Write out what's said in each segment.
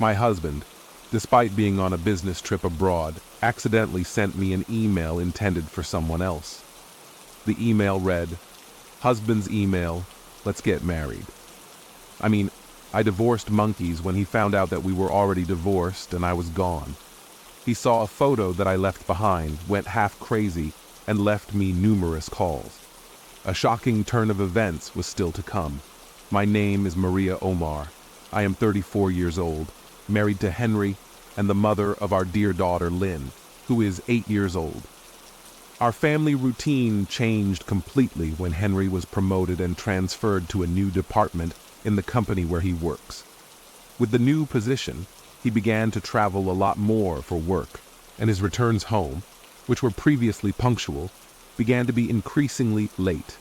My husband, despite being on a business trip abroad, accidentally sent me an email intended for someone else. The email read, "Husband's email, let's get married." I divorced monkeys when he found out that we were already divorced and I was gone. He saw a photo that I left behind, went half crazy, and left me numerous calls. A shocking turn of events was still to come. My name is Maria Omar. I am 34 years old, married to Henry, and the mother of our dear daughter Lynn, who is 8 years old. Our family routine changed completely when Henry was promoted and transferred to a new department in the company where he works. With the new position, he began to travel a lot more for work, and his returns home, which were previously punctual, began to be increasingly late.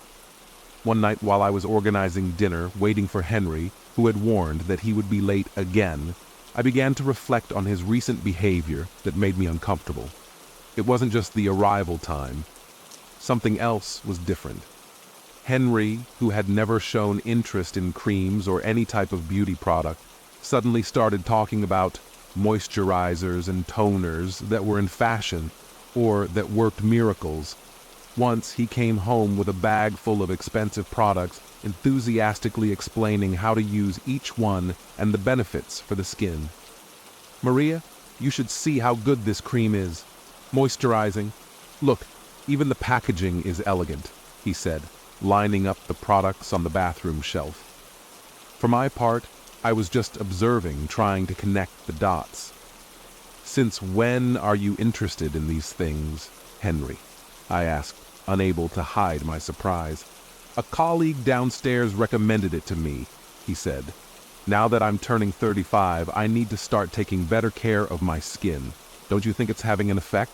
One night while I was organizing dinner, waiting for Henry, who had warned that he would be late again, I began to reflect on his recent behavior that made me uncomfortable. It wasn't just the arrival time. Something else was different. Henry, who had never shown interest in creams or any type of beauty product, suddenly started talking about moisturizers and toners that were in fashion or that worked miracles. Once he came home with a bag full of expensive products, enthusiastically explaining how to use each one and the benefits for the skin. "Maria, you should see how good this cream is. Moisturizing. Look, even the packaging is elegant," he said, lining up the products on the bathroom shelf. For my part, I was just observing, trying to connect the dots. "Since when are you interested in these things, Henry?" I asked, unable to hide my surprise. "A colleague downstairs recommended it to me," he said. "Now that I'm turning 35, I need to start taking better care of my skin. Don't you think it's having an effect?"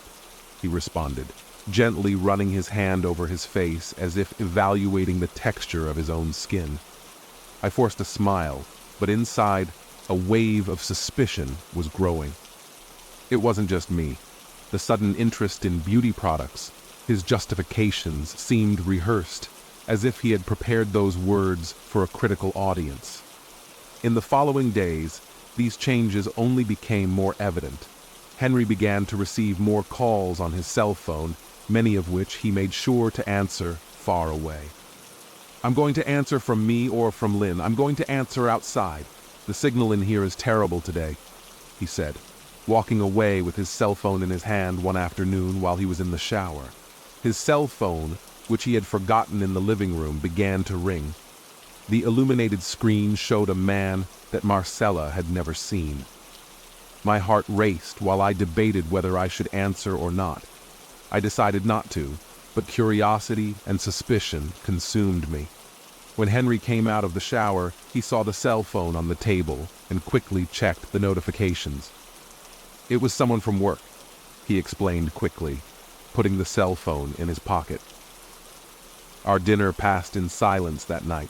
he responded, gently running his hand over his face as if evaluating the texture of his own skin. I forced a smile, but inside, a wave of suspicion was growing. It wasn't just me. The sudden interest in beauty products, his justifications seemed rehearsed, as if he had prepared those words for a critical audience. In the following days, these changes only became more evident. Henry began to receive more calls on his cell phone, many of which he made sure to answer far away. "I'm going to answer from me or from Lynn. I'm going to answer outside. The signal in here is terrible today," he said, walking away with his cell phone in his hand one afternoon while he was in the shower. His cell phone, which he had forgotten in the living room, began to ring. The illuminated screen showed a man that Marcella had never seen. My heart raced while I debated whether I should answer or not. I decided not to, but curiosity and suspicion consumed me. When Henry came out of the shower, he saw the cell phone on the table and quickly checked the notifications. "It was someone from work," he explained quickly, putting the cell phone in his pocket. Our dinner passed in silence that night.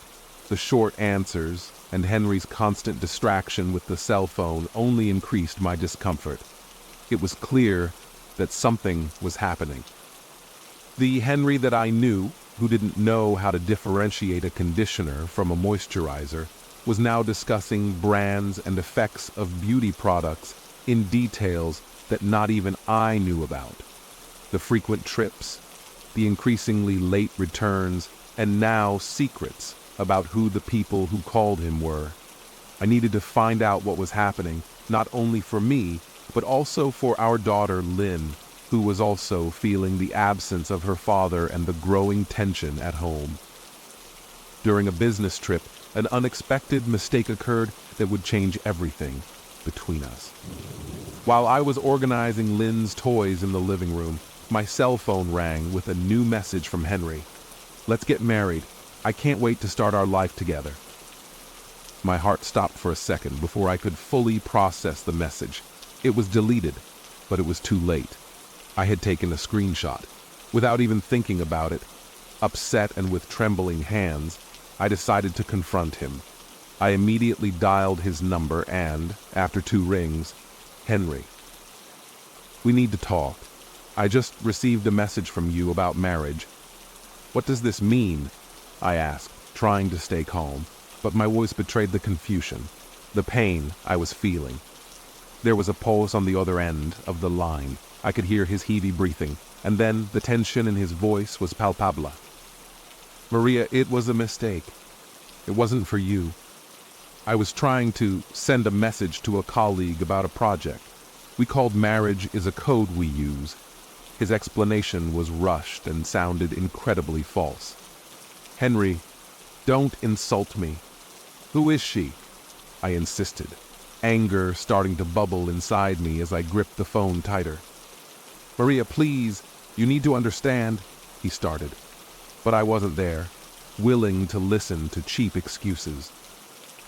The short answers and Henry's constant distraction with the cell phone only increased my discomfort. It was clear that something was happening. The Henry that I knew, who didn't know how to differentiate a conditioner from a moisturizer, was now discussing brands and effects of beauty products in details that not even I knew about. The frequent trips, the increasingly late returns, and now secrets about who the people who called him were. I needed to find out what was happening, not only for me, but also for our daughter Lynn, who was also feeling the absence of her father and the growing tension at home. During a business trip, an unexpected mistake occurred that would change everything between us. While I was organizing Lynn's toys in the living room, my cell phone rang with a new message from Henry. "Let's get married. I can't wait to start our life together." My heart stopped for a second before I could fully process the message. It was deleted, but it was too late. I had taken a screenshot. Without even thinking about it, upset and with trembling hands, I decided to confront him. I immediately dialed his number and, after 2 rings, "Henry, we need to talk. I just received a message from you about marriage." "What does this mean?" I asked, trying to stay calm, but my voice betrayed the confusion, the pain I was feeling. There was a pause on the other end of the line. I could hear his heavy breathing, and then the tension in his voice was palpable. Maria, it was a mistake. It wasn't for you. I was trying to send a message to a colleague about a project. We called marriage is a code we use. His explanation was rushed and sounded incredibly false. Henry, don't insult me. Who is she? I insisted, anger starting to bubble inside me as I gripped the phone tighter. Maria, please, you need to understand, he started. But I wasn't there, willing to listen to cheap excuses.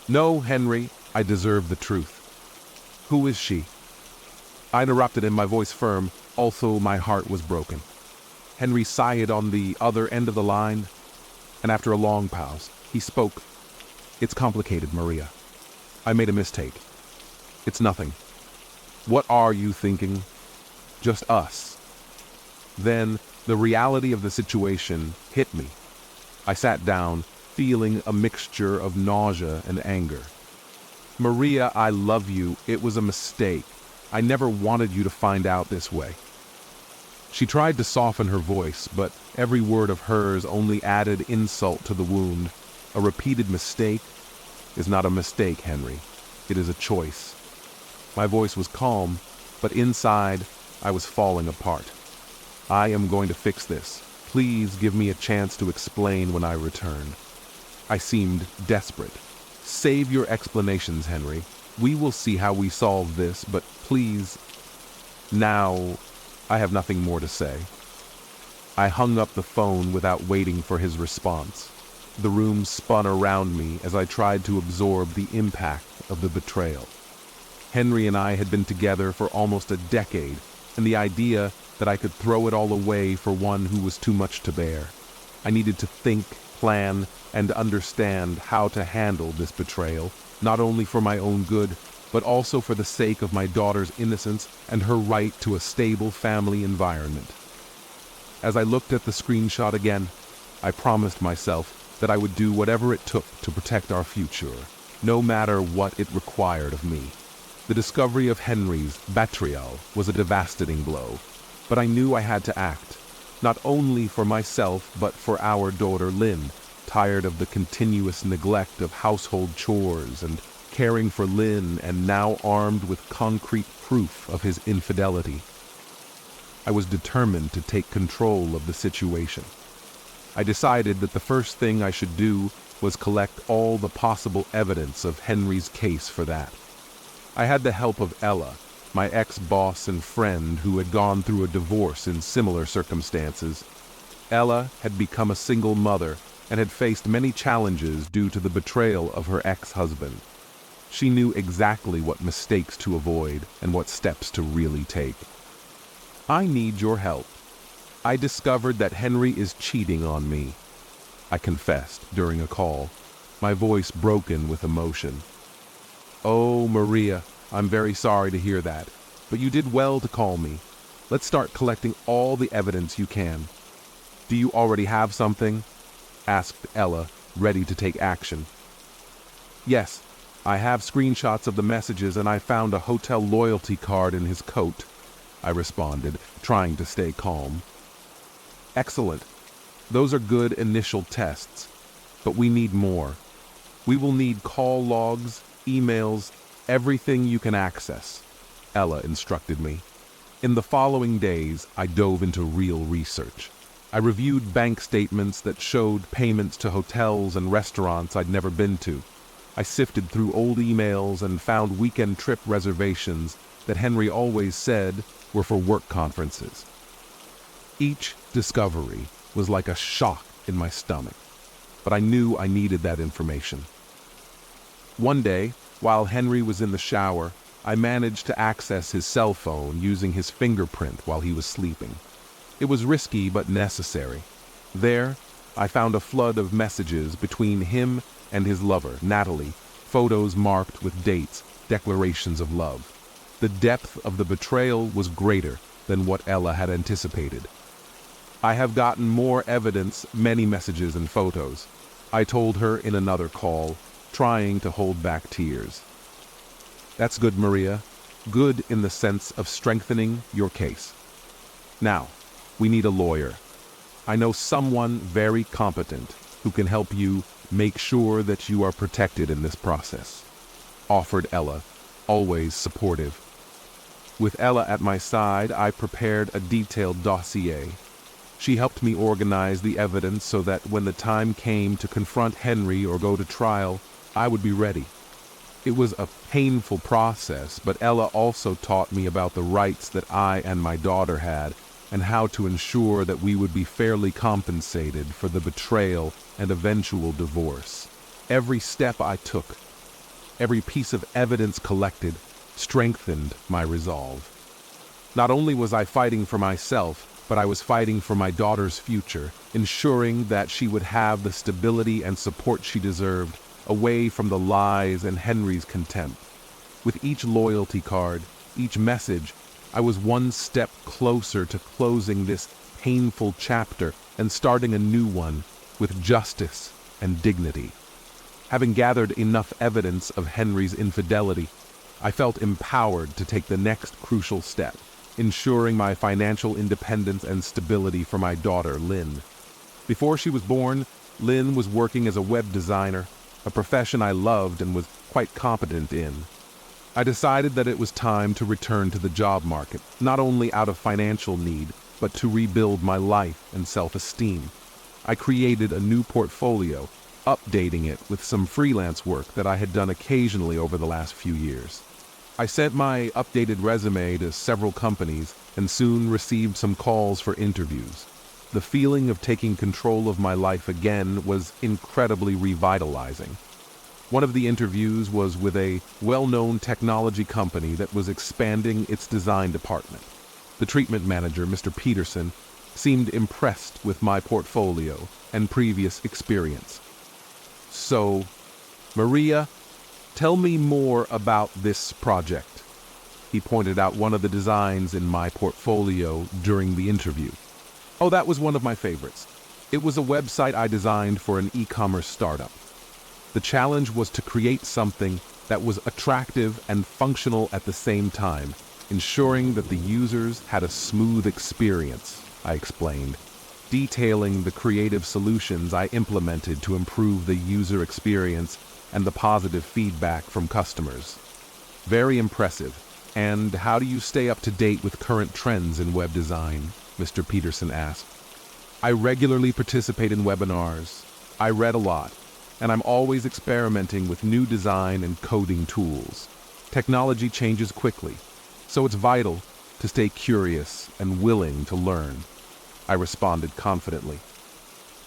No, Henry, I deserve the truth. Who is she? I interrupted in my voice firm, although my heart was broken. Henry sighed on the other end of the line, and after a long pause, he spoke. It's complicated, Maria. I made a mistake. It's nothing. What are you thinking? Just us. Then the reality of the situation hit me. I sat down, feeling a mixture of nausea and anger. Maria, I love you. It was a mistake. I never wanted you to find out this way. She tried to soften her voice, but every word of hers only added insult to the wound. A repeated mistake is not a mistake, Henry. It is a choice. My voice was calm, but inside I was falling apart. I am going to fix this. Please give me a chance to explain when I return. I seemed desperate. Save your explanations, Henry. We will see how we solve this, but please. Now, I have nothing more to say. I hung up the phone without waiting for his response. The room spun around me as I tried to absorb the impact of the betrayal. Henry and I had been together for almost a decade, and the idea that I could throw it all away for one who was too much to bear. I needed to think, plan, and understand how to handle this betrayal, not only for my own good, but also for the sake of my daughter's innocence and her right to a stable family environment. As I looked at the screenshot again, I promised myself that I would do whatever it took to protect our future, no matter what it required of me. The discovery of Henry's betrayal was a devastating blow, but I knew I had to act, not only for myself but for our daughter Lynn, tired of the continuous neglect of household chores and caring for Lynn, and now armed with concrete proof of his infidelity. I was determined to take control of the situation. I decided that the first thing I should do was collect all the possible evidence of Henry's case for that. I had the help of Ella, my ex-boss and friend who had gone through a divorce in similar circumstances. Ella had become a single mother and had faced many challenges due to the betrayal of her ex-husband. She knew exactly what mistakes to avoid and what steps to really take. I need your help. I discovered that Henry is cheating on me, I confessed during a call, my voice broken with emotion. Oh, Maria, I'm very sorry to hear that, but you did well to call me. Let's start collecting all the evidence you can. Do you already have something? Asked Ella, ready to take action. Yes, I have screenshots of the messages and I found a hotel loyalty card in his coat, I responded, trying to stay calm. Excellent. Those are good initial tests, but we need more. We will need call logs, emails, everything you can access, Ella instructed me. In the following days, I dove into real research. I reviewed bank statements that showed payments to hotels and restaurants I'd never been to. I sifted through old emails and found weekend trip reservations that Henry always said were for work conferences. Each discovery was like a shock in my stomach, but I knew I needed that information. One day, while Henry was in the shower, I managed to access his cell phone using his fingerprint while he was sleeping. It was risky but necessary. There, I found a flood of messages between him and his lover, Natalie, photos marked with dates, declarations of love. The depth of the betrayal was greater than what Ella had anticipated. I have gotten more evidence, many messages and photos, I told her in another call, trying to hold back tears. That's good, Maria. Good in the sense of strengthening your case. Now, we need a lawyer. I know someone very competent who can help you make sure that you are protected in this process," offered Ella, always supportive. With Ella at my side, I prepared a detailed dossier. She helped me organize the evidence so that when the time came to confront Henry or go to trial, I would be ready. It was a painful process, but Ella also taught me about the rights that I and my daughter had and how to ensure that we would be fairly compensated for the betrayal and eventual divorce. Every step I took, every piece of evidence collected, strengthened my resolve. Not only was I fighting for myself, but I was fighting for my daughter's future, ensuring that she would have the stability and support she deserved, away from the lies and Henry's contempt. With each loyalty card, each message, I was one step closer to closing this painful chapter and starting a new one with justice and dignity. Having gathered enough evidence of Henry's infidelity, I felt empowered to take the next crucial step, ensuring my financial independence and stability for my daughter, Lynn. Before she was born, Lynn was working as a web designer, a profession I loved and was quite competent in. I decided that it was time to return to the job market, not only out of financial need, but to rebuild my life and self-esteem. I created a new portfolio, updating it with some freelance work that I had done occasionally over the last few years. I sent my updated resume to several companies and soon received some calls for interviews. The feeling of taking control of my life again was incredibly revitalizing. One of the interviews was with a well-known technology company that was expanding its design department. The treatment manager, Mr. Peterson, seemed impressed with my portfolio and previous experience. "So, Maria, tell me more about this project." He pointed out one of the designs in my portfolio during the interview. "Oh, that was one of my favorites. It was a website I designed for an e-commerce startup. The challenge was to create something that was attractive and functional at the same time, ensuring that the users had a smooth experience," I explained, detailing the creative solutions I implemented to improve the user experience and the positive feedback from customers. "Very impressive. And how do you stay up to date with current trends in web design?" Mr. Peterson asked. "I regularly participate in webinars. I read a lot, and I'm always experimenting with new design and coding tools. Technology changes quickly, so it's vital to stay curious and willing to learn," I responded confidently.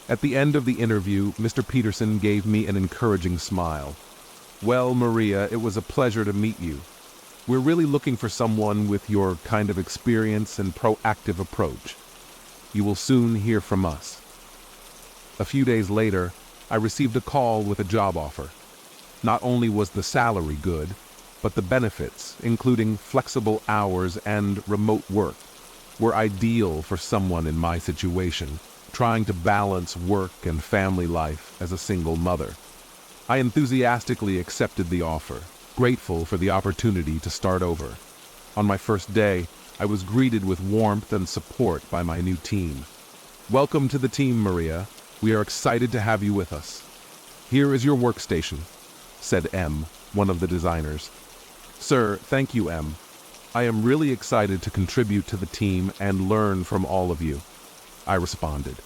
At the end of the interview, Mr. Peterson gave me an encouraging smile. "Well, Maria, it was a pleasure to meet you. We're really looking for someone with your kind of experience and proactive approach. You will soon hear from us." A few days later, I received a call with a job offer. Not only was the salary good, but the benefits, including flexible hours and remote work, were ideal for someone in my situation, trying to balance work and family life as a single mother. I enthusiastically accepted the offer, grateful for the opportunity to start over. On my first day, I was greeted with warmth and support by my new team. "Welcome to the team, Maria. We are excited to have you with us. Here is your workstation," said M, one of the designers. "Sir, thank you, M. I am really excited to contribute to the team and learn from all of you," I responded,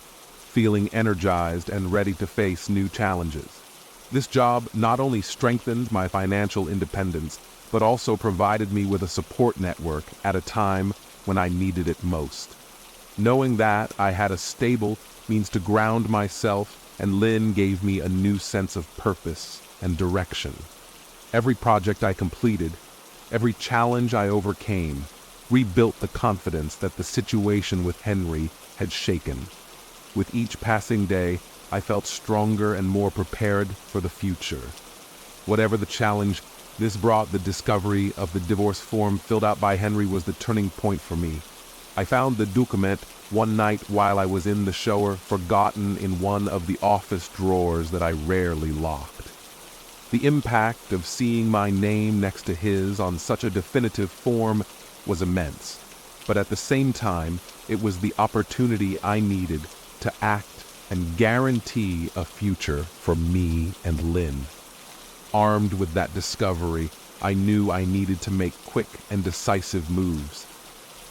feeling energized and ready to face new challenges. This job not only strengthened my financial independence, but also provided me with a support network at a time when I needed it most. Knowing that I had a stable means to ground myself, and Lynn gave me a new sense of purpose and direction. Every project I completed, every challenge I overcame, rebuilt the confidence that the situation with Henry had shaken. With each passing day, I felt stronger and more prepared for the future. Whatever the challenge, this brought the discovery of the divorce form filled out by Henry was the turning point for me. I found the document one night while I was in the shower, forgotten in one of the office drawers that I rarely locked. The impact of seeing my name next to his on such a definitive form was immense, but at the same time, it was the opportunity I needed to act and guarantee a future for me and Lynn. Armed with that discovery, I knew I needed to make quick and decisive moves.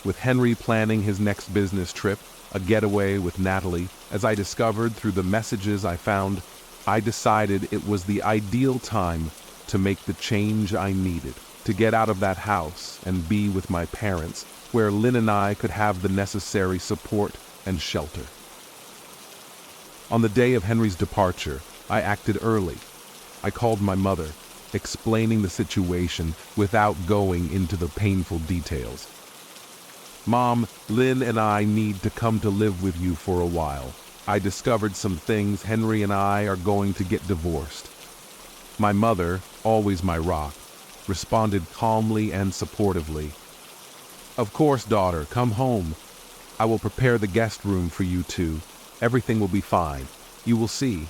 With Henry planning his next business trip, a getaway with Natalie, as I discovered through the messages I found, I decided it was the ideal time to make the change I needed, to get out of that house and be with my parents, where Lynn and I could have the necessary support and shelter. On the day of Henry's departure, I acted early. I called my mother, explaining the situation without going into the painful details. "Mom, Lynn and I need to come to live with you for a while. I discovered some things. Henry and I are going to get divorced." My mother, always my rock, responded calmly and supportively. "Of course, daughter, come home. I will prepare the guest room for you two. Everything will be fine. You will see."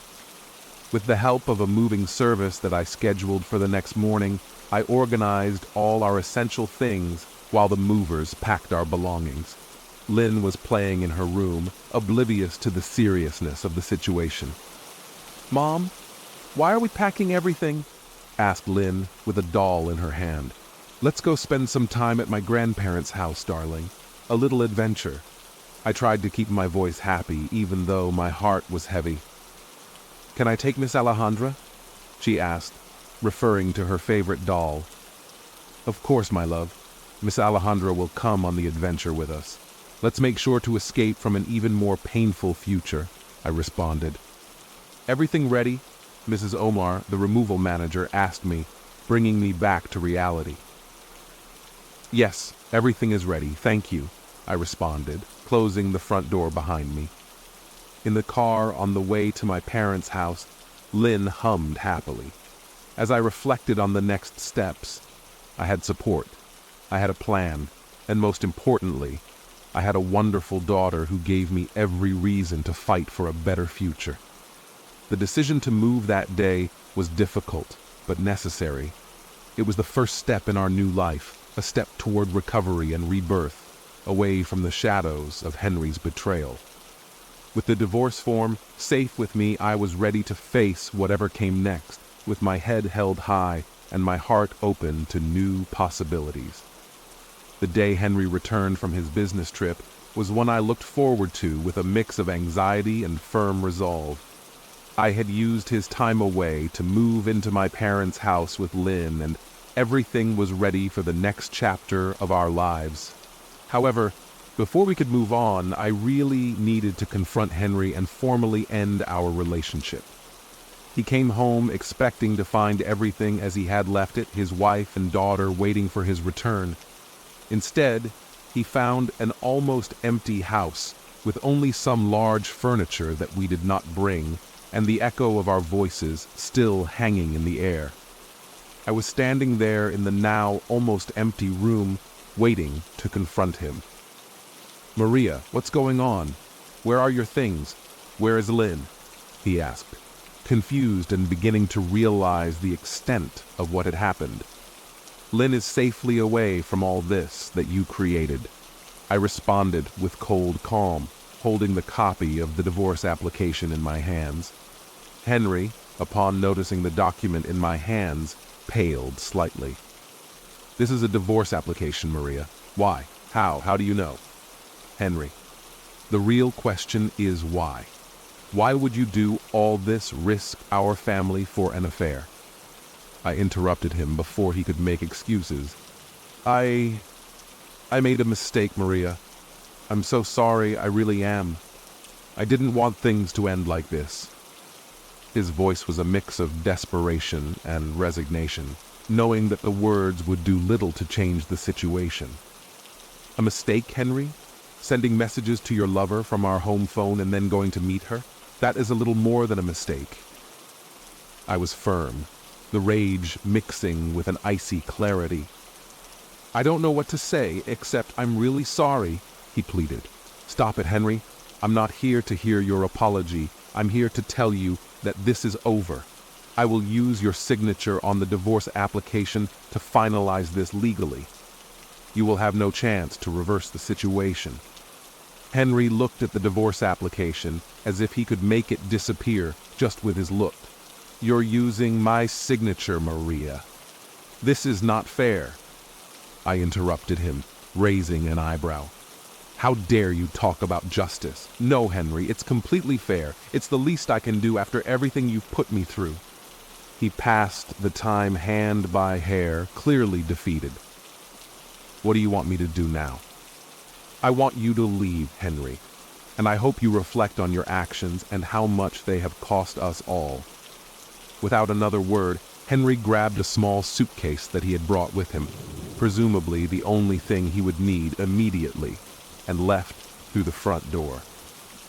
With the help of a moving service that I scheduled for the next morning, I organized all our essential things while the movers packed our belongings. Lynn was playing in her room, oblivious to the seriousness of the situation. "Mom, why are we packing everything?" asked Lynn with a doll in her hand. "Let's go spend some time at my grandparents' house, darling. A little adventure." I tried to keep my voice happy, even though my heart was heavy. "Can I take Miss Alejandra?" she asked, referring to her favorite doll. "Of course, my love. Miss Alejandra will come on the adventure with us. Let's make sure to escape from an even more painful future," I responded. "Everything ready?" Mrs. Omar, the removal manager, asked me, bringing me back to reality. "Yes, everything is ready, thank you," I responded, closing the front door behind me. In the car on the way to my parents' house, Lynn hummed happily. As I reflected on the next steps, I had support, I had a plan, and most importantly, I had a wonderful daughter who gave me every reason to fight for a better future. The decision to move that day was difficult, but necessary. It was the first step in our new life, a step toward recovery and rebirth, away from the shadows of Henry's betrayal. With the divorce form safe with me, I was ready to face whatever came next, with my head held high and my heart open to new possibilities. The day Henry returned from his business trip was one I looked forward to with a mix of anxiety and firm resolve. I had used his time away to move into my parents' house with Lynn, and everything was ready for the next chapter of our lives. However, before we could move on, I really needed to confront Henry and formally end our relationship. He came home expecting to find everything as he had left it, his wife and daughter waiting for his return. Instead, he found an almost empty house with only some large furniture that we did not bring, and the echo of our voices still hanging in the air. I was standing there in the now almost empty room, waiting to confront him. "Maria, what's going on? Where are your things? Where is Lynn?" he asked, confused and beginning to realize the extent of what had happened. "Lynn is safely away from all this that you created," I responded with cold calm, holding the copy of the divorce application in my hands. Henry, upon noticing the document in my hands, paled slightly. "This is a divorce application, Maria. Why? How? How do you know?" "Henry, the real question is why? Why would you do all this, risk our family for an affair?" I interrupted him before he could make excuses. I made a mistake, Maria. I'm so sorry, I really am. I didn't want things to end like this." His voice was a mix of desperation and resignation, knowing that the words would do little to change the situation. "A mistake, Henry? Sending messages to your lover from our home phone and then going to meet her? That is a little more than a mistake." I was firm, the rage mixing with an icy clarity. "I don't know what to say, except I'm really sorry," he pleaded. "Stop it, Henry. I'm not here to hear your apology. I'm here to tell you that this is over." I will use your signature on the divorce application to finalize this legally. You will have no chance to reverse the situation." Henry looked at the divorce application as if he could make it disappear just with his look. "You're using my signature, Maria. This is not fair." I interrupted him, raising an eyebrow. "How dare you talk about justice? No, Henry, it's completely fair. It's the least I can do after everything you've put me through." He passed the time hand by hair, clearly defeated. "What do you want me to do now?" "I want you to leave, Henry, and I hope you reflect on your actions and how much they have cost us all." Without another word, Henry grabbed a small suitcase that he had brought with him, presumably the only thing he would need immediately, and left through the front door.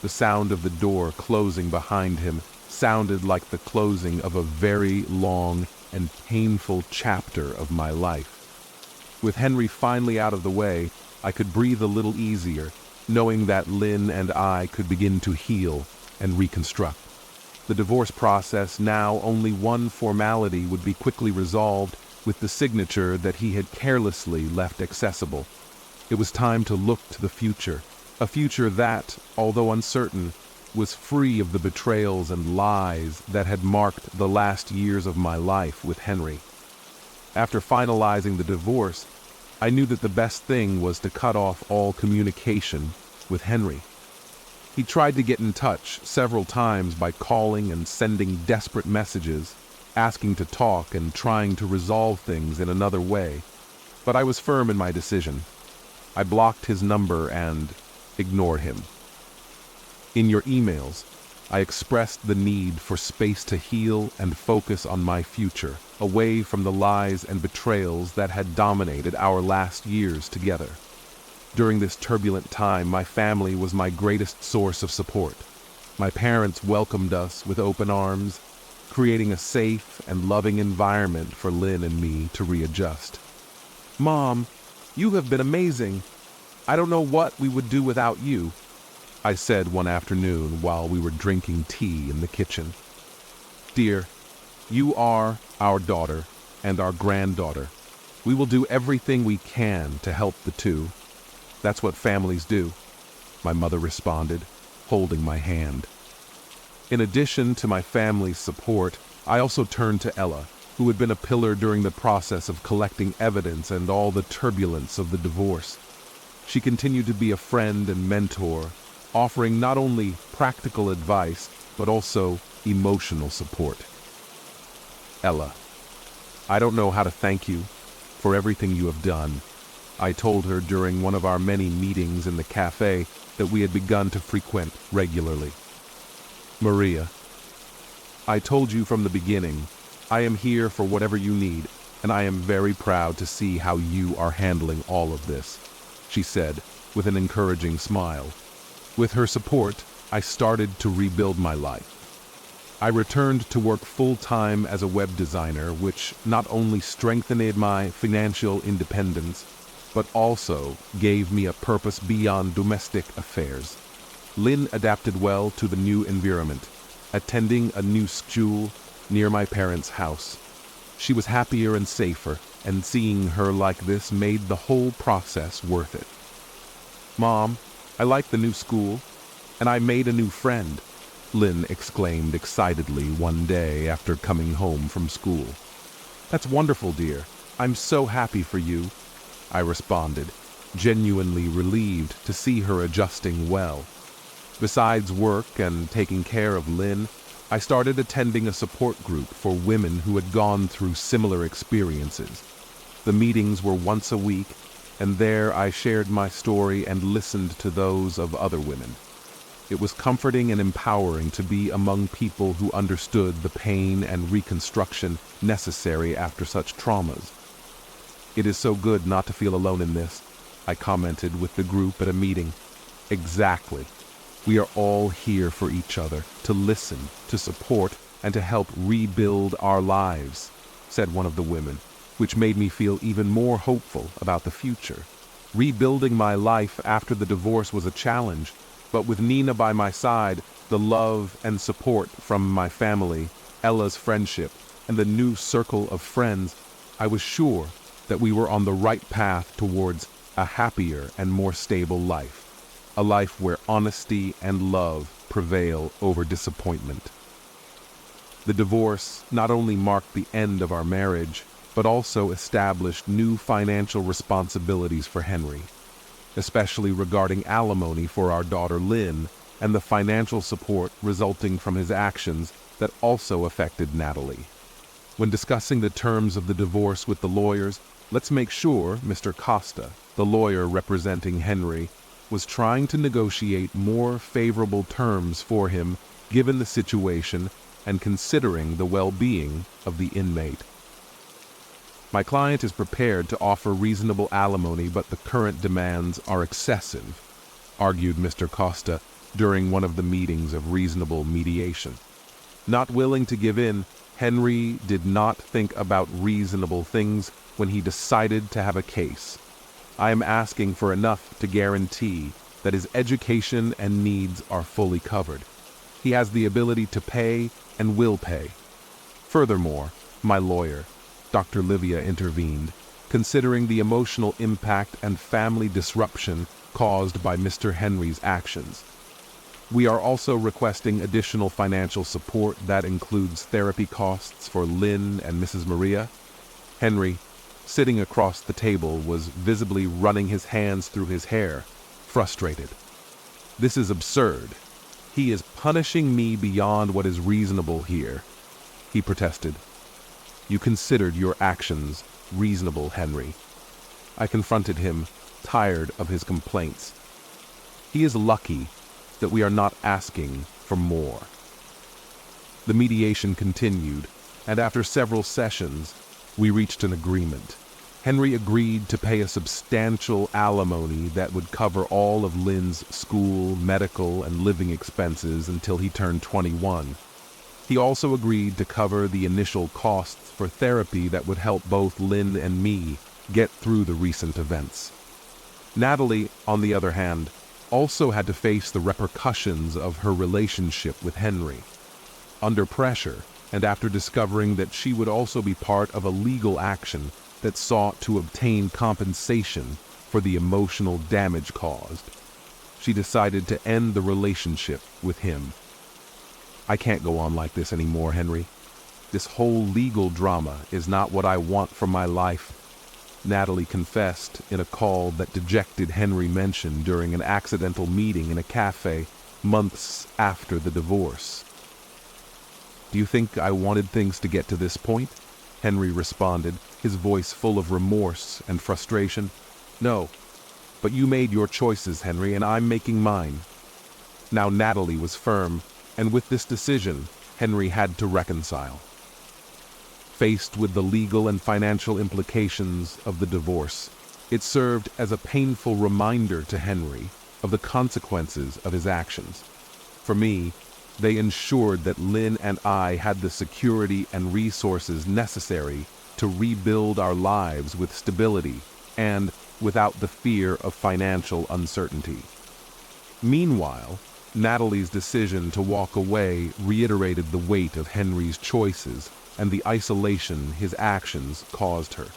The sound of the door closing behind him sounded like the closing of a very long and painful chapter of my life. With Henry finally out of the way, I could breathe a little easier, knowing that Lynn and I could begin to heal and reconstruct. The divorce process, now only one formality, would be quickly resolved with the signature that he had carelessly left accessible. It was time to look to the future, a future that, although uncertain, was free of the betrayals and lies that had marked the last years of my life with Henry. After finalizing the divorce, I knew that the best thing was to cut off all communication with Henry. He tried to get in touch several times by calling and sending desperate messages, asking to talk and trying to resolve things in another way, but I was firm in my decision. I blocked his number and ignored him. In your emails, I expressed the need for space to heal and focus on my future, away from the lies and betrayals that had dominated our last years together. During this turbulent time, my family was my greatest source of support. My parents welcomed us with open arms, creating a safe and loving environment for Lynn and me to readjust. "Mom, you have been amazing. I don't know what we would do without you," I said one afternoon while we were drinking tea in the kitchen. "Dear, you are our daughter and our granddaughter. We will do everything we can to help the two. That's what families do," my mother responded, holding my hand. In addition to my family's support, I also turned to Ella, who had been a pillar during the process of collecting evidence and all the turbulence of the divorce. She continued to be a friend and mentor, offering not only practical advice, but also emotional support. "Ella, I don't know how to thank you for everything you have done," I told her during one of our many meetings in the cafe that we had begun to frequent regularly. "Maria, I told you from the beginning, I am here for whatever you need, and I am very proud to see how you are handling all of this," she said with an encouraging smile. With her support, I started to rebuild my life. I returned to work full-time as a web designer, which not only strengthened my financial independence, but also gave me a purpose beyond domestic affairs. Lynn adapted well to the new environment, attending a new school near my parents' house. She was happier and safer, and seeing her like this made the whole process worth it. "Mom, I like the new school, and I made a new friend," Lynn exclaimed excitedly one day after coming home from school. "That's wonderful, dear. I'm so happy for you," I responded, genuinely relieved to see her adjusting well. Besides work and taking care of Lynn, I started attending a support group for women who had gone through similar experiences. The meetings were once a week, and there I shared my story and listened to those of other women. It was comforting and empowering to be among people who understood the pain and reconstruction necessary after such traumas. "It is so good not to feel alone in this," I commented with the group at a meeting. "Exactly. We are all here for each other, to listen, to support, and to help rebuild our lives," said one of the women, which made me feel even more hopeful about the future. Rebuilding my life after the divorce was a challenge, but with Nina by my side, the love and support from my family, Ella's friendship, and the new circle of friends, I was sure that we were on the right path towards a happier and more stable life, a life where honesty and love prevail over disappointment. The divorce not only marked the end of our marriage, but also established new financial responsibilities for Henry, especially regarding alimony for our daughter Lynn and the financial support resulting from his actions that also affected Natalie. When discussing the terms of the divorce with the lawyers, let's make sure Mr. Costa, the lawyer representing Henry, was trying to negotiate more favorable terms for him given the situation and considering the well-being of the inmate. My client is prepared to offer reasonable alimony, but the current demands are excessive, argued Mr. Costa during one of the meetings of reasonable mediation. Not willing to give in, Henry did not think about reasonable things when he decided to have a case. I am asking for enough to guarantee that his education and needs are fully covered. He has the ability to pay and will pay. Furthermore, my lawyer, Dr. Livia, intervened, considering the emotional impact and family disruption caused by Mr. Henry's actions. We are also requesting additional financial support that includes therapy costs for Lynn and Mrs. Maria. Henry, sitting across the table, was visibly running his hands through his hair, frustrated. This is absurd. He is punishing me beyond what is reasonable here, he protested. You considered your actions reasonable, Henry. I confronted him, tired of his complaints. He is lucky that we are not asking for more. The mediation continued, and after several sessions, we reached an agreement. Henry agreed to pay a substantial alimony that would cover all of Lynn's school, medical, and living expenses until he turned 21. He also agreed to cover the initial costs for therapy that would help both Lynn and me get through the recent events. Natalie, on the other hand, also had to face the repercussions of her relationship with Henry. Under pressure, and after discovering that she would also be part of a legal action that sought to obtain compensation for the emotional damage caused, she decided to end the relationship with him. I can't go on like this anymore, Henry. This whole legal drama is not what I want for my life, Natalie confessed in a call that dejected Henry mentioned during an accidental meeting in a cafe months after the divorce. Do you think I wanted things to get to this point? Henry responded, his voice full of remorse and frustration. No, but you made your choices, Henry, and I'm making mine. Now Natalie was firm, and with this decision, Henry had to reconcile. Faced with the legal and financial implications of the divorce, it served as a painful reminder to Henry of the consequences of his actions. For me, they ensured that Lynn and I had the security and resources necessary to rebuild our lives with stability and without the fear of financial uncertainty. Meanwhile, Natalie's decision to walk away reiterated the weight of Henry's choices and the isolation his actions caused her.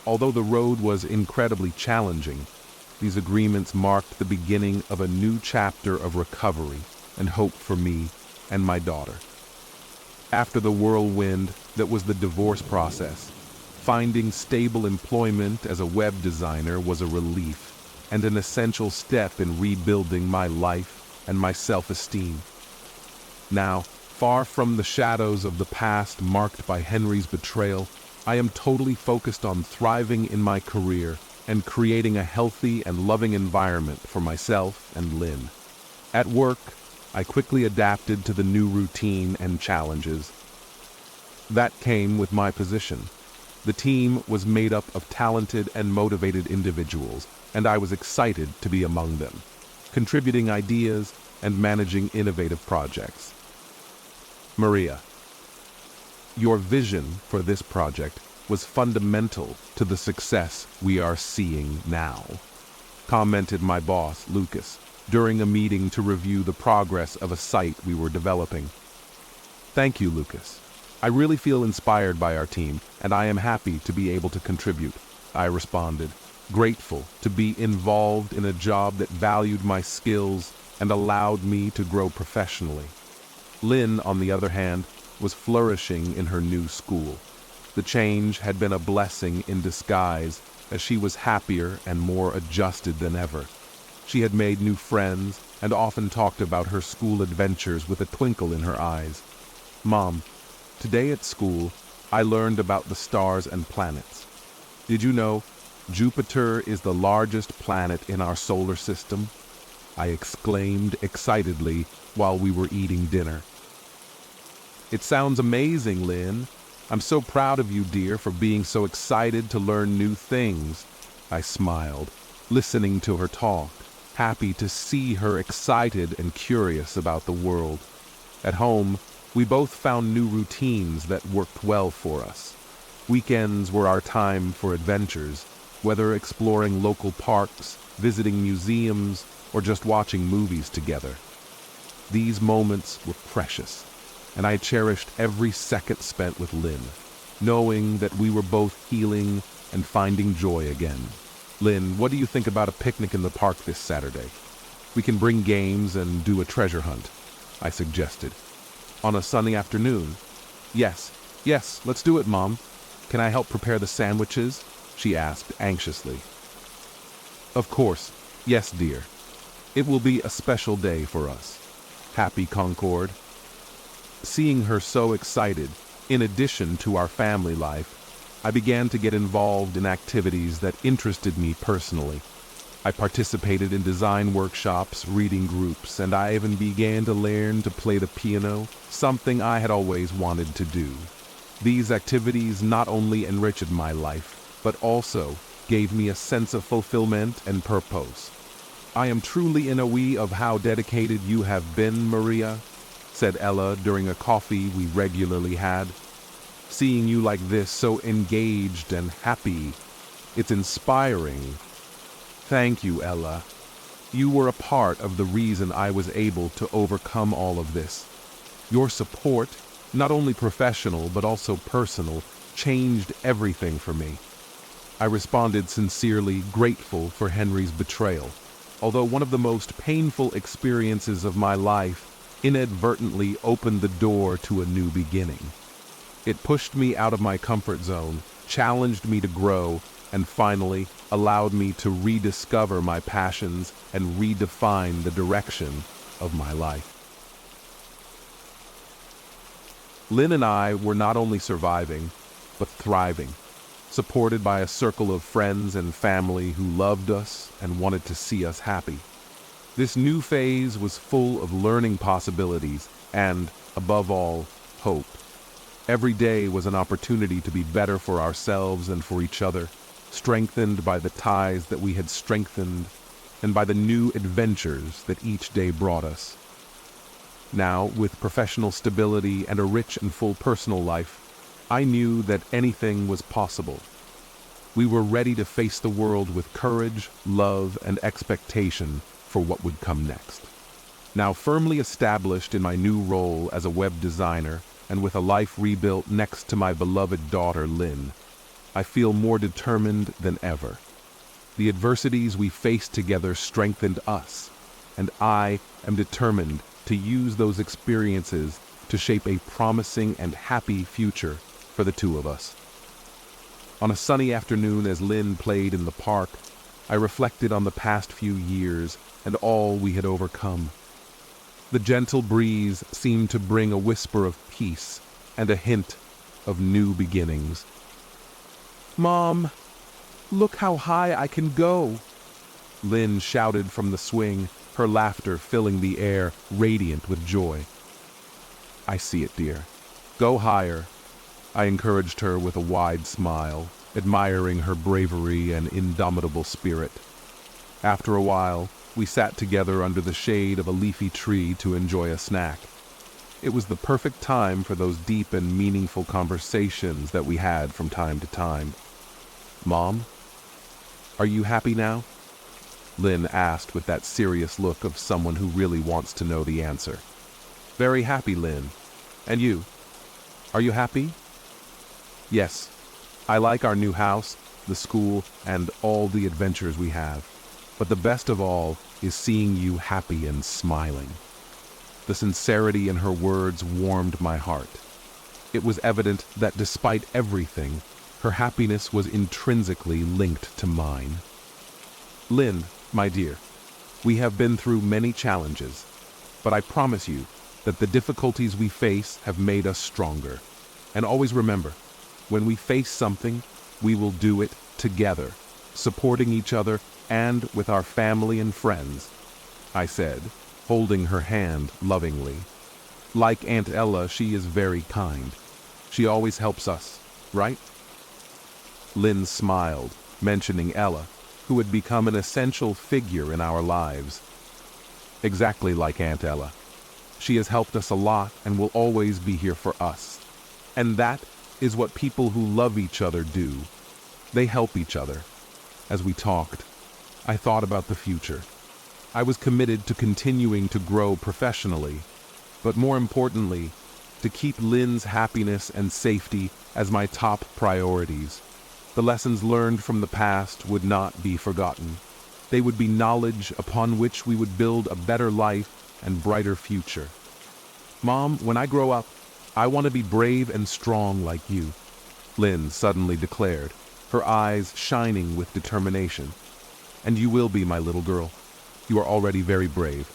Although the road was incredibly challenging, these agreements marked the beginning of a new chapter of recovery and hope for me and my daughter. After the whirlwind that was the divorce process, finding stable employment as a web designer was a relief and an essential step in rebuilding my life and my self-esteem. Now, far from the shadows of the past marked by Henry's betrayal, I am totally focused on thriving in my career and creating a healthy and loving environment for myself and Lynn. At work, I quickly adapted to the new routine and challenges. That came with my position. The team was made up of talented and motivated individuals, and I was excited to be among them, contributing ideas and managing innovative projects. Maria, your vision for this project was fundamental to the success we are seeing now, commented my boss, Lucas, during a meeting to review the progress of a site we were developing. Thank you, Lucas. I really feel inspired by our team, and I am happy to be able to contribute, I responded, grateful to be involved in a job that valued my skills and allowed me to grow professionally. Lynn, on the other hand, was flourishing in her new school. The change had been a blessing in disguise, as she was happier and more adjusted than ever. She had made new friends and often talked about her school adventures with a twinkle in her eyes. Mom, today at school, I learned about the stars and planets. Did you know Jupiter is the largest planet in our solar system? I exclaimed excitedly while we were eating dinner. It sounds amazing, Lynn. I'm so proud of you, dear, for being so excited to learn new things. I smiled, listening to her talk, happy to see her excited and curious about the world. At home, we both found new routines that worked well for us. Weekends were our time for adventures, whether exploring local parks, visiting museums, or just watching movies together. These moments were precious, and I cherished every second spent with Lynn, knowing that we were both healing and finding joy again. Lynn, what do you think about a picnic in the park this Saturday? We can bring games and do a treasure hunt, I suggested. On a sunny afternoon? Yes, let's do it, Mom. Can I help prepare the sandwiches? She asked anxiously. Of course, yes, dear. It will be a special day for us. Happy Concord. Seeing her so excited, in addition to our family life, I began to get involved in activities that interested me personally. I participated in design workshops, reading groups, and I even began to learn to play the piano, something I had always wanted to do. These activities not only enriched my life, but also gave me a sense of fulfillment and purpose. I am truly in awe of how dedicated you have been, Maria, said Ella during a coffee we regularly had. Seeing you like this, so engaged and happy, it's inspiring. Thank you, Ella. You were a part of the reason I was able to overcome all of this. Your support, not only professional but also personal, changed everything for me. I responded sincerely, grateful for Henry's betrayal. Although one of the most painful experiences of my life inadvertently opened the door to a new beginning. It pushed me out of my comfort zone, challenged me to grow, and finally allowed me to rediscover my passions and redefine the direction of my life. Lynn and I were not only surviving, but thriving, supported by a circle of friends and family who loved us and wanted to see us happy. This new phase was full of learning possibilities and, above all, hope. Every day was an opportunity to be better for ourselves and for each other, strengthened by the ties that we had strengthened and by the new adventures that each day brought us. Now, with professional stability and a rich and full personal life, I knew that anything was possible. We were ready to face the world with courage, love, and expectation for what would come next. Now firmly established in my new role as a web designer and with a life rebuilt next to my beloved daughter Lynn, I feel more determined than ever. The adversities we faced together strengthened us, and I am determined to use those experiences to shape a promising and happy future for the two of us. On a sunny afternoon as Lynn played in the park, I reflected on the past few years and all we had overcome. The gentle breeze seemed to bring a whisper of peace and a hint of new beginnings. "Mom, look how high I can go!" Lynn shouted from the swing, her laughter filling the air, radiant with joy. "I see it, dear. Go higher," I encouraged her with a wide smile, admiring her bravery and indomitable spirit. After a while, we sat together under the shade of a leafy tree to enjoy a snack. It was the perfect time for those deep and meaningful conversations that we had from time to time. "Mom, are you happy now?" Lynn asked with that serious look of someone who really wants to know the answer. "Very happy, Lynn. And you? Are you happy? Yes, I like our new house, the school, and all the adventures we have. But the best of all is seeing you happy and smiling. The sincerity in her words warmed my heart. It was evident that despite everything, her happiness was intrinsically linked to mine. Lynn, my dear, we have been through many challenges, but I promise you that the difficulties we face have made us stronger. And always remember, when we face something, we will do it together, supporting each other and with our family and friends, I said, holding her hand lovingly. Like Aunt Ella, she is very kind. She always helps us, right? Lynn smiled, mentioning Ella, who had become an essential figure in our lives. Exactly like Aunt Ella. She has helped us a lot and will always be here for us. And that is what people who love each other do. They help each other. As we talked, I thought about the future. I was committed to continuing to grow professionally, but more importantly, to keep Lynn's happiness and safety as my top priorities. The lessons learned from the past would not be forgotten. They would be knowledge upon which we would build a better life and brighter future. Mom, when I grow up, I want to be brave and strong like you, Lynn suddenly declared, her eyes shining with determination. And you will be, my little girl. You are already very brave.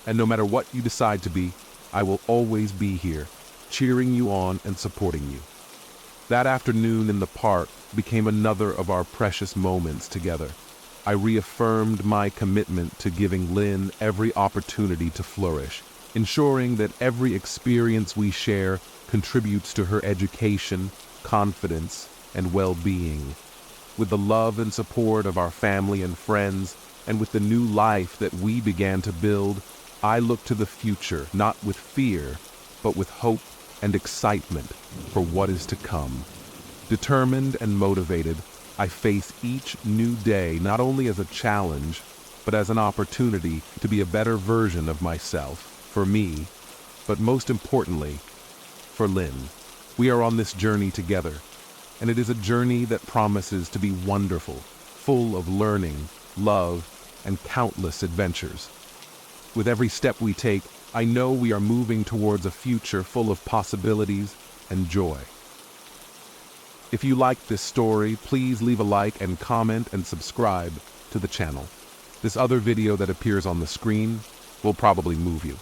And no matter what you decide to be, I will always be here, cheering you on and supporting you. That afternoon in the park became another of our precious moments together. I reaffirmed my commitment to giving Lynn every opportunity to flourish, ensuring that every experience we share contributes to her education, confidence, and well-being. With the love and support of our family and friends, and with the new life that we began to build, I look to the future not with fear, but with hope and excitement for what is to come. Determined and motivated, I face each new day not only as a challenge, but as an opportunity to be a better version of myself, for me, but most importantly, for Lynn. We are on this journey together, and it is a journey that promises to be wonderful, full of learning, love, and countless adventures. With every step we take, I know we are moving towards a future full of possibilities and joy. If you liked this story, please leave a like and comment and subscribe to the channel. This other video that appears on the screen will probably move you.